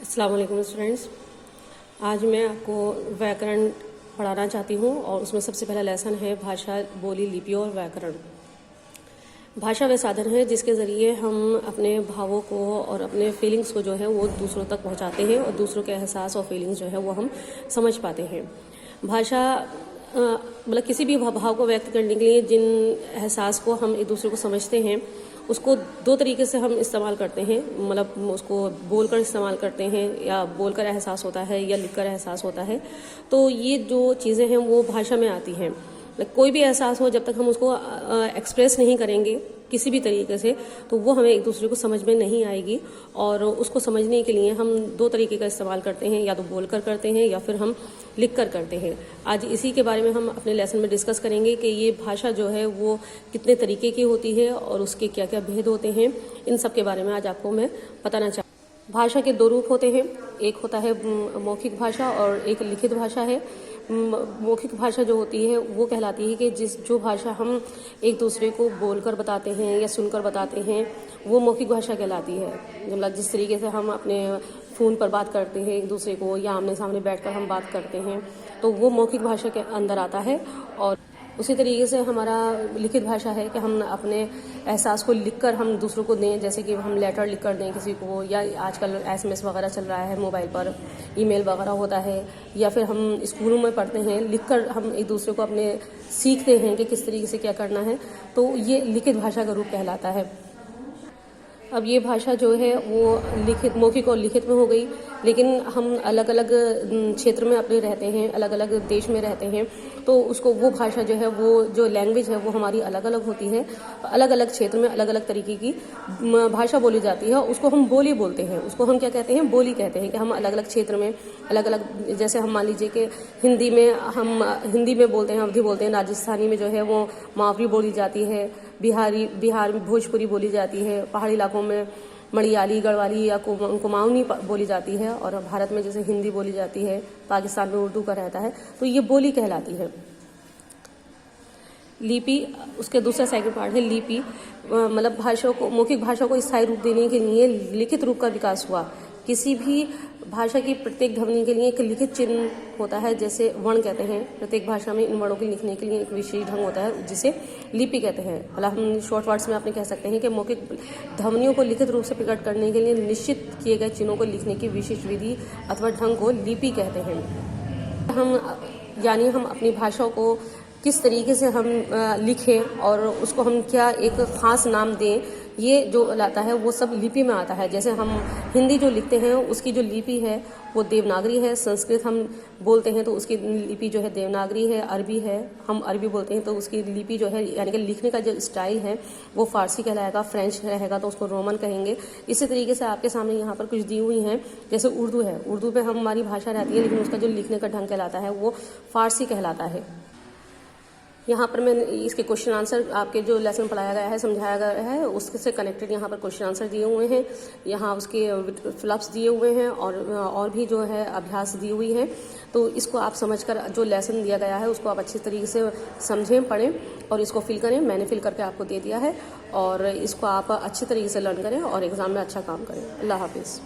अस्सलाम वालेकुम स्टूडेंट्स। आज मैं आपको व्याकरण पढ़ाना चाहती हूँ और उसमें सबसे पहला लेसन है भाषा, बोली, लिपि और व्याकरण। भाषा वह साधन है जिसके ज़रिए हम अपने भावों को और अपने फीलिंग्स को जो है वो दूसरों तक पहुँचाते हैं और दूसरों के एहसास और फीलिंग्स जो है वो हम समझ पाते हैं। भाषा मतलब किसी भी भाव को व्यक्त करने के लिए जिन एहसास को हम एक दूसरे को समझते हैं उसको दो तरीके से हम इस्तेमाल करते हैं। मतलब उसको बोलकर इस्तेमाल करते हैं या बोलकर एहसास होता है या लिखकर एहसास होता है। तो ये जो चीज़ें हैं वो भाषा में आती हैं। कोई भी एहसास हो, जब तक हम उसको एक्सप्रेस नहीं करेंगे किसी भी तरीके से तो वो हमें एक दूसरे को समझ में नहीं आएगी। और उसको समझने के लिए हम दो तरीके का इस्तेमाल करते हैं, या तो बोलकर करते हैं या फिर हम लिख कर करते हैं। आज इसी के बारे में हम अपने लेसन में डिस्कस करेंगे कि ये भाषा जो है वो कितने तरीके की होती है और उसके क्या क्या भेद होते हैं। इन सब के बारे में आज आपको मैं बताना चाहूँ। भाषा के दो रूप होते हैं, एक होता है मौखिक भाषा और एक लिखित भाषा है। मौखिक भाषा जो होती है वो कहलाती है कि जो भाषा हम एक दूसरे को बोलकर बताते हैं या सुनकर बताते हैं वो मौखिक भाषा कहलाती है। मतलब जिस तरीके से हम अपने फ़ोन पर बात करते हैं एक दूसरे को या आमने सामने बैठकर हम बात करते हैं तो वो मौखिक भाषा के अंदर आता है। और उसी तरीके से हमारा लिखित भाषा है कि हम अपने एहसास को लिखकर हम दूसरों को दें, जैसे कि हम लेटर लिख कर दें किसी को, या आजकल SMS वगैरह चल रहा है मोबाइल पर, ईमेल वगैरह होता है, या फिर हम स्कूलों में पढ़ते हैं लिखकर हम एक दूसरे को अपने सीखते हैं कि किस तरीके से क्या करना है। तो ये लिखित भाषा का रूप कहलाता है। अब ये भाषा जो है वो लिखित, मौखिक और लिखित में हो गई, लेकिन हम अलग अलग क्षेत्र में अपने रहते हैं, अलग अलग देश में रहते हैं तो उसको वो भाषा जो है वो जो लैंग्वेज है वो हमारी अलग अलग होती है। अलग अलग क्षेत्र में अलग अलग तरीके की भाषा बोली जाती है। उसको हम बोली बोलते हैं, उसको हम क्या कहते हैं, बोली कहते हैं। कि हम अलग अलग क्षेत्र में अलग अलग, जैसे हम मान लीजिए कि हम हिंदी में बोलते हैं, अवधी बोलते हैं। राजस्थानी में जो है वो मावरी बोली जाती है, बिहार में भोजपुरी बोली जाती है, पहाड़ी इलाकों में मलयाली, गढ़वाली या कुमाऊनी बोली जाती है, और भारत में जैसे हिंदी बोली जाती है, पाकिस्तान में उर्दू का रहता है, तो ये बोली कहलाती है। लिपि उसके दूसरा सेकंड पार्ट है लिपि। मतलब भाषा को, मौखिक भाषा को स्थायी रूप देने के लिए लिखित रूप का विकास हुआ। किसी भी भाषा की प्रत्येक ध्वनि के लिए एक लिखित चिन्ह होता है, जैसे वर्ण कहते हैं। प्रत्येक भाषा में इन वर्णों को लिखने के लिए एक विशेष ढंग होता है जिसे लिपि कहते हैं। मतलब हम शॉर्ट वर्ड्स में आपने कह सकते हैं कि मौखिक ध्वनियों को लिखित रूप से प्रकट करने के लिए निश्चित किए गए चिन्हों को लिखने की विशेष विधि अथवा ढंग को लिपि कहते हैं। हम अपनी भाषा को किस तरीके से हम लिखें और उसको हम क्या एक ख़ास नाम दें, ये जो लाता है वो सब लिपि में आता है। जैसे हम हिंदी जो लिखते हैं उसकी जो लिपि है वो देवनागरी है। संस्कृत हम बोलते हैं तो उसकी लिपि जो है देवनागरी है। अरबी है, हम अरबी बोलते हैं तो उसकी लिपि जो है, यानी कि लिखने का जो स्टाइल है वो फारसी कहलाएगा। फ्रेंच रहेगा तो उसको रोमन कहेंगे। इसी तरीके से आपके सामने यहाँ पर कुछ दी हुई हैं, जैसे उर्दू है। उर्दू पे हमारी भाषा रहती है, लेकिन उसका जो लिखने का ढंग कहलाता है वो फारसी कहलाता है। यहाँ पर मैं इसके क्वेश्चन आंसर, आपके जो लेसन पढ़ाया गया है, समझाया गया है, उससे कनेक्टेड यहाँ पर क्वेश्चन आंसर दिए हुए हैं। यहाँ उसके फ्लप्स दिए हुए हैं और भी जो है अभ्यास दी हुई है। तो इसको आप समझकर जो लेसन दिया गया है उसको आप अच्छी तरीके से समझें, पढ़ें और इसको फिल करें। मैंने फिल करके आपको दे दिया है और इसको आप अच्छी तरीके से लर्न करें और एग्ज़ाम में अच्छा काम करें। अल्लाह हाफिज़।